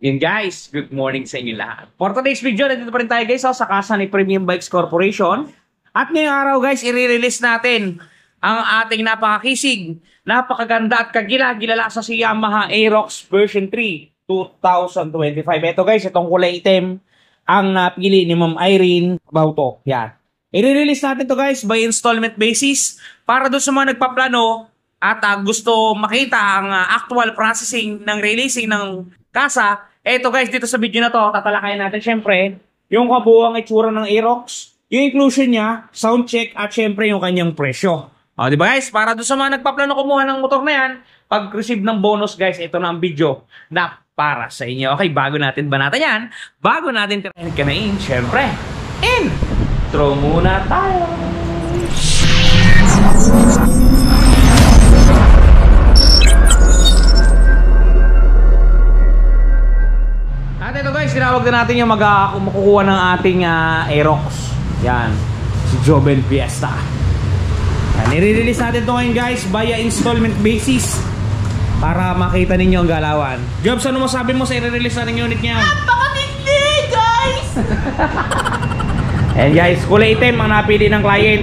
Yun guys, good morning sa inyo lahat. For today's video, nandito pa rin tayo guys sa kasa ni Premium Bikes Corporation. At ngayong araw guys, i-release natin ang ating napakakisig, napakaganda at kagila-gilala sa si Yamaha Aerox version 3 2025. Ito guys, itong kulay itim ang napili ni Ma'am Irene Bauto. Yan. I-release natin to guys by installment basis para doon sa mga nagpaplano at gusto makita ang actual processing ng releasing ng kasa. Eto guys, dito sa video na to, tatalakayin natin syempre yung kabuuang itsura ng Aerox, yung inclusion niya, sound check, at syempre yung kanyang presyo. O, di ba guys? Para doon sa mga nagpaplano kumuha ng motor na yan, pag-receive ng bonus guys, ito na ang video na para sa inyo. Okay, bago natin banatan yan, bago natin tirahin kanain, syempre, intro muna tayo! At ito guys, tinawag na natin yung makukuha ng ating Aerox. Yan, si Joven Fiesta. Yan, i-release natin ito ngayon guys via installment basis para makita ninyo ang galawan. Jobs, ano masabi mo sa i-release natin yung unit niya? Napakatindi guys! And guys, kulay itim ang napili ng client.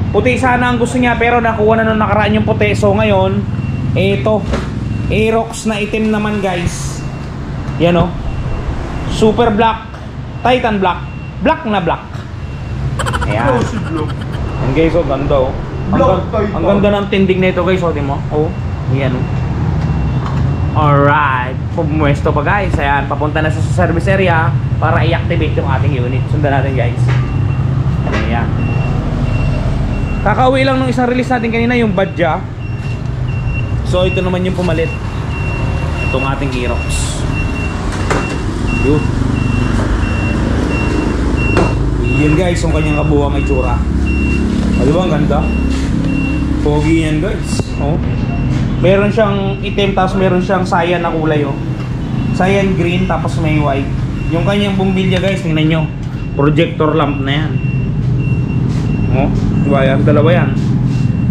Puti sana ang gusto niya pero nakuha na nung nakaraan yung puti. So ngayon, ito, Aerox na itim naman guys. Yan o. Super black, Titan black, black na black. Ayan. Ang guys, oh, ganda oh. Ang ganda ng tindig na ito guys, oh, di mo? Oh, ayan oh. Alright, pumuesto pa guys. Ayan, papunta na sa service area para i-activate yung ating unit. Sundan natin guys. Ayan. Kakauwi lang nung isang release natin kanina, yung Badja. So ito naman yung pumalit, itong ating Aerox. Yun. Yan guys, yung kanyang kabuuang itsura. O, diba ang ganda? Pogi yan guys. Oh. Meron siyang itim, tapos meron siyang cyan na kulay. Oh. Cyan green, tapos may white. Yung kanyang bumbilya guys, tingnan nyo. Projector lamp na yan. Oh, diba yan? Dalawa yan.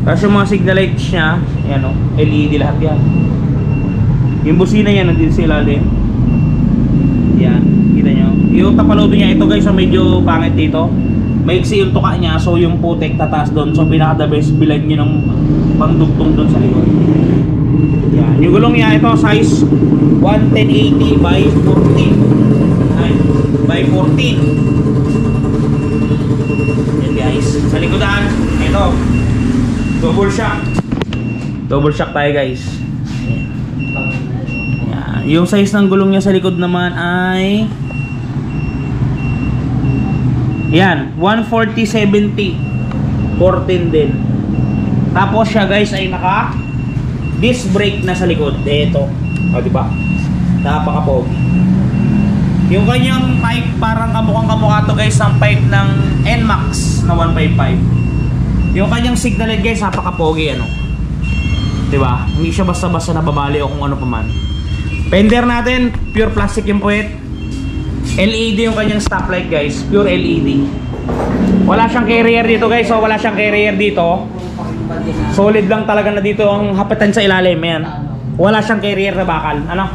Tapos yung mga signal lights niya, yan oh, LED lahat yan. Yung busina yan, nandito sa ilalim. Yan, kita nyo. Yung tapalodo niya, ito guys, medyo pangit dito. Maiksi yung tuka niya, so yung putek tataas doon. So pinaka the best, bilad nyo ng pangdugtong doon sa likod. Yan, yung gulong niya, ito size 11080 by 14. Ay, by 14. Yan guys, sa likodan, ito, double shock. Double shock tayo guys. Yung size ng gulong niya sa likod naman ay yan, 140/70 14 din. Tapos siya guys ay naka disc brake na sa likod. Ito, o diba? Napaka-pogi. Yung kanyang pipe parang kamukha to guys ang pipe ng NMAX na 155. Yung kanyang signal light guys, napaka-pogi ano. Diba? Hindi siya basta-basta nababali o kung ano pa man. Fender natin, pure plastic yung puwet. LED yung kanyang stoplight guys, pure LED. Wala siyang carrier dito guys, so wala siyang carrier dito. Solid lang talaga na dito ang hapatan sa ilalim, yan. Wala siyang carrier na bakal, ano?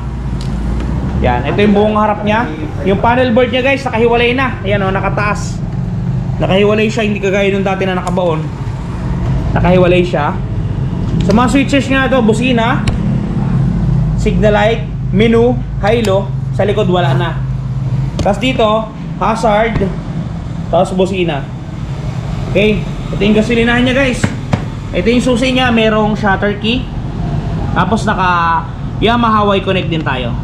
Yan, ito yung buong harap niya. Yung panel board niya guys, nakahiwalay na. Ayan o, nakataas. Nakahiwalay siya, hindi kagaya nung dati na nakabaon. Nakahiwalay siya. Sa mga switches niya ito, busina, signal light, menu, high-low, sa likod wala na. Tapos dito, hazard, tapos busina. Okay, ito yung gasolinahan niya guys. Ito yung susi niya, merong shutter key. Tapos naka Yamaha Y-Connect din tayo.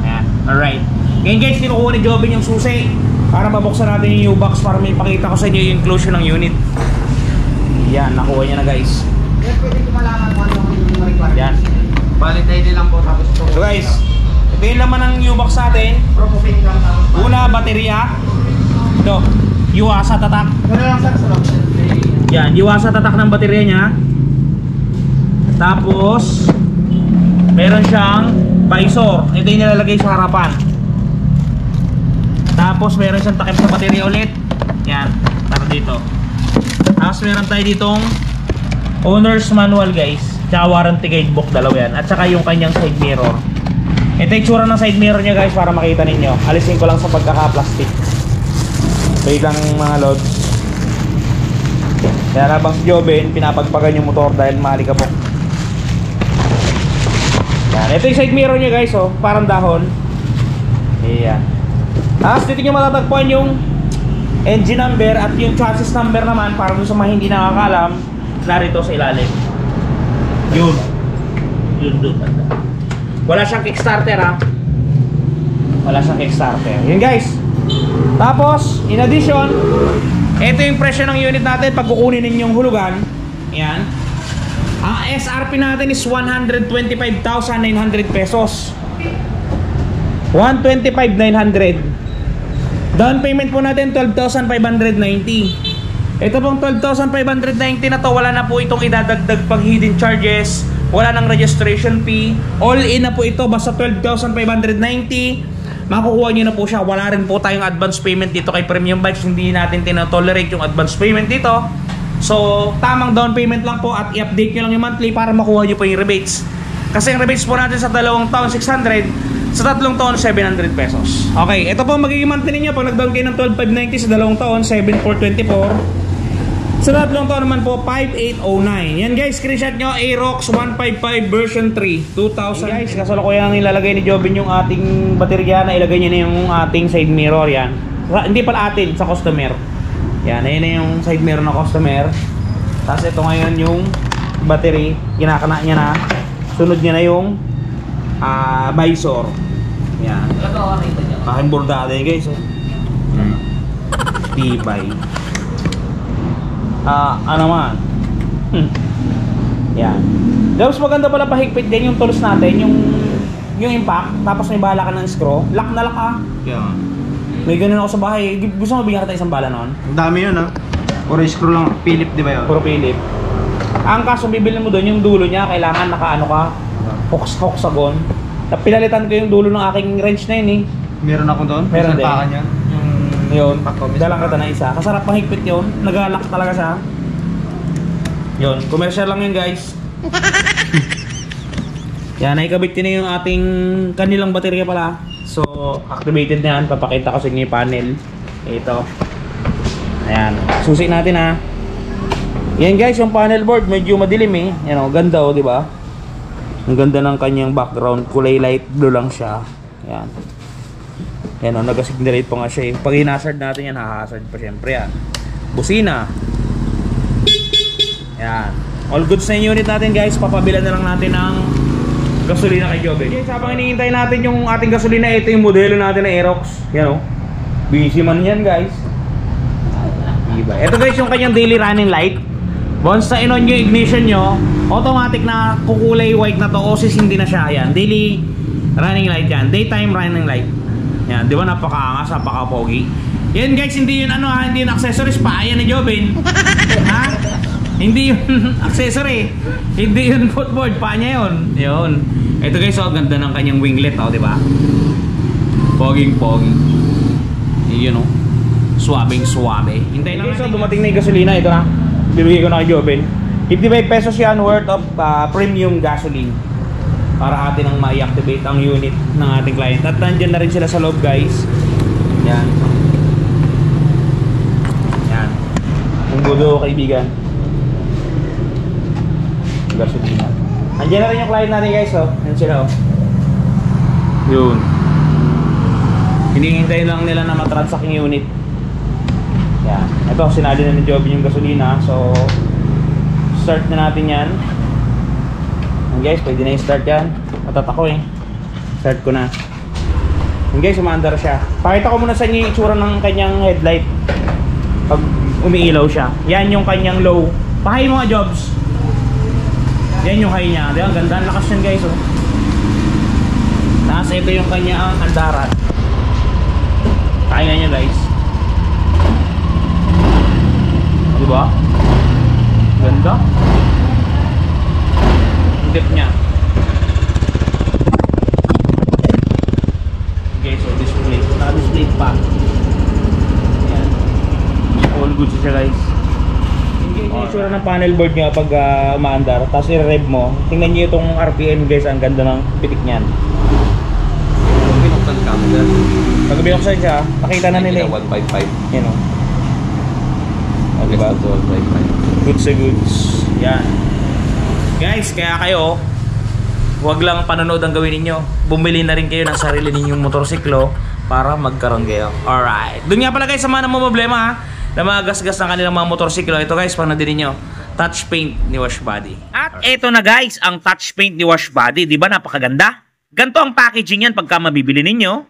Ayan, alright. Ngayon guys, kinukuha ni Joven yung susi para mabuksan natin yung U-box para may pakita ko sa inyo yung inclusion ng unit. Yan, nakuha niya na guys. Yan, pwede ko malaman kung ano yung requirement. Yan. Valid ID lang po, tapos ito. So guys, ito yung laman ng U-box natin. Una, baterya. Ito, Yuasa tatak. Gano'n lang sir, sa Yan, Yuasa tatak ng baterya niya. Tapos meron siyang visor. Ito yung nilalagay sa harapan. Tapos meron siyang takip sa baterya ulit. Yan, para dito. Tapos meron tayo ditong owner's manual guys, tsaka warranty guidebook, dalawa yan. At saka yung kanyang side mirror. Ito yung tsura ng side mirror niya guys para makita ninyo. Alisin ko lang sa pagkaka-plastic. Wait lang mga lods. Kaya habang si Joben, pinapagpagan yung motor dahil maalikabok. Yan. Ito yung side mirror niya guys, oh. Parang dahon. Ayan. Tapos dito nyo matatagpuan yung engine number at yung chassis number naman para dun sa mga hindi nakakaalam, narito sa ilalim. Yun. Yun doon. Wala siyang kickstarter ha. Wala siyang kickstarter. Yun guys. Tapos, in addition, ito yung presyo ng unit natin pag kukunin ninyong hulugan. Yan. Ang SRP natin is 125,900 pesos. 125,900. Down payment po natin 12,590. Ito pong 12,590 na to, wala na po itong idadagdag pag hidden charges, wala nang registration fee. All in na po ito, basta 12,590. Makukuha nyo na po siya. Wala rin po tayong advance payment dito kay Premium Bikes. Hindi natin tinotolerate yung advance payment dito. So, tamang down payment lang po at i-update nyo lang yung monthly para makuha nyo po yung rebates. Kasi yung rebates po natin sa 2 taon 600, sa 3 taon 700 pesos. Okay, ito po magiging monthly ninyo pag nag-down kayo ng 12,590 sa 2 taon, 7,424. Sa 3 taon naman po, 5,809. Yan guys, screenshot nyo, Aerox 155 version 3, 2000. Yan guys, kasalukuyang ilalagay ni Jobin yung ating baterya na ilagay niya na yung ating side mirror. Yan. Hindi pala atin, sa customer. Yan, ayun na yung side mirror na customer. Tapos ito ngayon yung battery, kinakana niya na. Sunod niya na yung visor. Yan. Aking bordada yun guys. Tibay. Ano man. Yan. Tapos maganda pala pahigpit din yung tools natin, yung impact, tapos may bala ka ng screw. Lock na lock ah. Yeah. May ganun ako sa bahay. Gusto mo bigyan kita isang bala noon? Ang dami yun ah. Puro screw lang, Philip di ba yun? Puro Philip. Ang kaso bibili mo doon yung dulo niya, kailangan nakaano ka, hoksagon. Pinalitan ko yung dulo ng aking wrench na yun eh. Meron ako doon? Meron din. Niya. Yun, dalang kita na isa. Kasarap mahigpit yun. Nag-lock talaga siya. Yun, commercial lang yun guys. Yan, naikabit din na yung ating kanilang baterya pala. So, activated na yan. Papakita ko sa inyo yung panel. Ito. Ayan, susi natin ha. Yan guys, yung panel board medyo madilim eh. Yan o, ganda o, diba? Ang ganda ng kanyang background. Kulay light blue lang siya. Yan. Yan o, nag-signalate pa nga siya eh. Pag hinasard natin yan, hahasard pa syempre yan. Busina. Yan. All goods na yung unit natin guys. Papabilan na lang natin ng gasolina kay Jobe. Okay, habang hinihintay natin yung ating gasolina, ito yung modelo natin na Aerox. Yan o. Busy man yan guys. Diba? Ito guys yung kanyang daily running light. Once na in-on yung ignition nyo, automatic na kukulay white na to. OSIS hindi na siya. Yan. Daily running light yan. Daytime running light. Yan, di ba napakaangas, napaka-pogi. Yan guys, hindi yun ano ha, hindi yun accessories pa. Ayan ni Jobin. Ha? Hindi yun accessory. Hindi yun footboard, pa niya yun. Yun. Ito guys, oh, ganda ng kanyang winglet, oh, di ba? Poging-pogi. Yun oh. Suwabing-suwabe. Hintay lang natin. So, dumating na yung gasolina, ito na. Bibigay ko na kay Jobin. 55 pesos yan worth of premium gasoline. Para atin ang ma-activate ang unit ng ating client. At nandyan na rin sila sa loob guys. Yan. Yan. Kung budo kaibigan. Gasolina. Nandyan na rin yung client natin guys oh. Yan sila oh. Yun. Hinihintay lang nila na matransact yung unit. Yan. Ito, sinali na ni Jobin yung gasolina. So, start na natin yan. Guys, pwede na i-start yan. Matat ako eh. Start ko na. Guys, umaandar siya. Pakita ko muna sa inyo yung itsura ng kanyang headlight pag umiilaw siya. Yan yung kanyang low. Pahay mga jobs. Yan yung high niya. Diba? Ang ganda. Ang lakas yan guys oh. Tapos ito yung kanyang andaran. Pakinggan nyo guys. Diba? Ganda. Dip niya. Okay, so display. Naka-display pa. Ayan. All good siya guys. Yung itsura ng panel board niya pag umaandar. Tapos i-rev mo. Tingnan niyo itong RPM guys. Ang ganda ng pitik niyan. Pag binuksan siya, nakita na nila. 155. Yan o. Diba? 155. Goods sa goods. Yan. Guys, kaya kayo, huwag lang panonood ang gawin ninyo. Bumili na rin kayo ng sarili ninyong motorsiklo para magkaroon kayo. Alright. Doon nga pala guys, sa mga problema ha, na mga gasgas ng kanilang mga motorsiklo. Ito guys, panoodin ninyo. Touch paint ni Wash Body. At ito na guys, ang touch paint ni Wash Body. Di ba napakaganda? Ganito ang packaging yan pagka mabibili ninyo.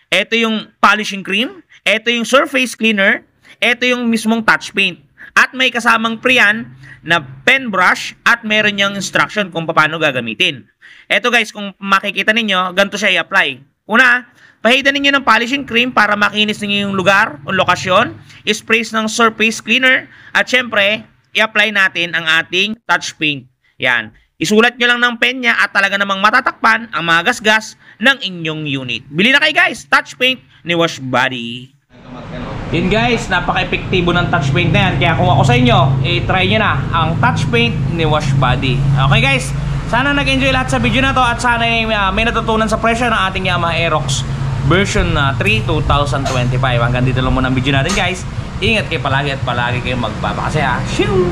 Ito yung polishing cream. Ito yung surface cleaner. Ito yung mismong touch paint. At may kasamang pre-yan na pen brush at meron niyang instruction kung paano gagamitin. Ito guys, kung makikita ninyo, ganito siya i-apply. Una, pahidan ninyo ng polishing cream para makinis ninyo yung lugar o lokasyon. Sprays ng surface cleaner. At syempre, i-apply natin ang ating touch paint. Yan. Isulat nyo lang ng pen niya at talaga namang matatakpan ang mga gasgas ng inyong unit. Bili na kayo guys, touch paint ni Wash Body. Yun guys, napaka-epektibo ng touch paint na yan. Kaya kung ako sa inyo, i-try nyo na ang touch paint ni Wash Body. Okay guys, sana nag-enjoy lahat sa video na to at sana may natutunan sa presyo ng ating Yamaha Aerox version 3 2025. Hanggang dito lang muna ang video natin guys. Ingat kayo palagi at palagi kayong magbabakasaya. Shoo!